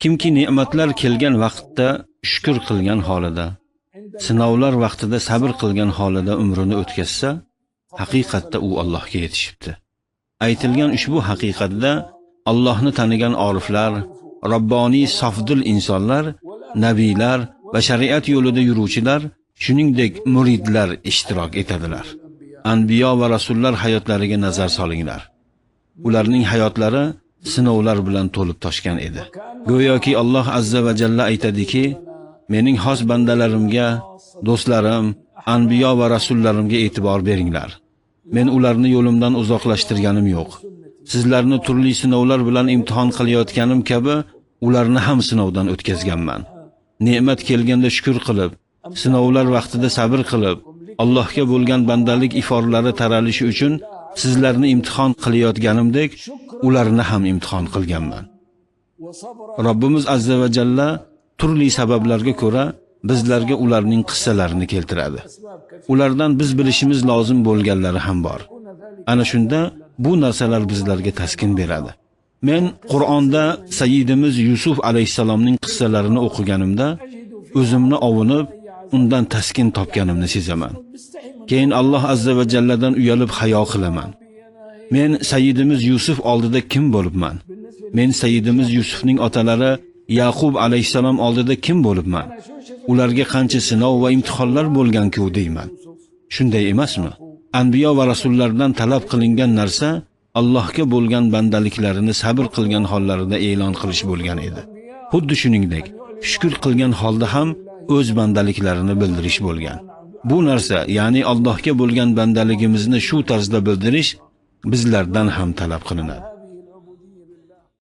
Kimki ne'matlar kelgan vaqtda shukr qilgan holida, sinovlar vaqtida sabr qilgan holida umrini o'tkazsa, haqiqatda u Allohga yetishibdi. Aytilgan ushbu haqiqatda Allohni tanigan oriflar, Robboniy sofdil insonlar, nabiylar va shariat yo'lida yuruvchilar, shuningdek muridlar ishtirok etadilar. Anbiyo va rasullar hayotlariga nazar solinglar. Ularning hayotlari sinovlar bilan to'lib toshgan edi. Go'yoki Alloh azza va jalla aytadiki, mening xos bandalarimga, do'stlarim, anbiyo va rasullarimga e'tibor beringlar. Men ularni yo'limdan uzoqlashtirganim yo'q. Sizlarni turli sinovlar bilan imtihon qilayotganim kabi ularni ham sinovdan o'tkazganman. Ne'mat kelganda shukr qilib, sinovlar vaqtida sabr qilib, Allohga bo'lgan bandalik iforlari taralishi uchun sizlarni imtihon qilayotganimdek, ularni ham imtihon qilganman. Robbimiz azza va jalla turli sabablarga ko'ra bizlarga ularning qissalarini keltiradi. Ulardan biz bilishimiz lozim bo'lganlari ham bor. Ana shunda bu narsalar bizlarga taskin beradi. Men Qur'onda Sayyidimiz Yusuf alayhisalomning qissalarini o'qiganimda o'zimni ovunib, undan taskin topganimni sezaman. Keyin Alloh azza va jalladan uyalib hayo qilaman. Men Sayyidimiz Yusuf oldida kim bo'libman? Men Sayyidimiz Yusufning otalari Yaqub alayhisalom oldida kim bo'libman? Ularga qancha sinov va imtihonlar bo'lgan-ku deyman. Shunday emasmi? Anbiyo va rasullardan talab qilingan narsa Allohga bo'lgan bandaliklarini sabr qilgan hollarida e'lon qilish bo'lgan edi. Xuddi shuningdek, shukr qilgan holda ham o'z bandaliklarini bildirish bo'lgan. Bu narsa, ya'ni Allohga bo'lgan bandaligimizni shu tarzda bildirish bizlardan ham talab qilinadi.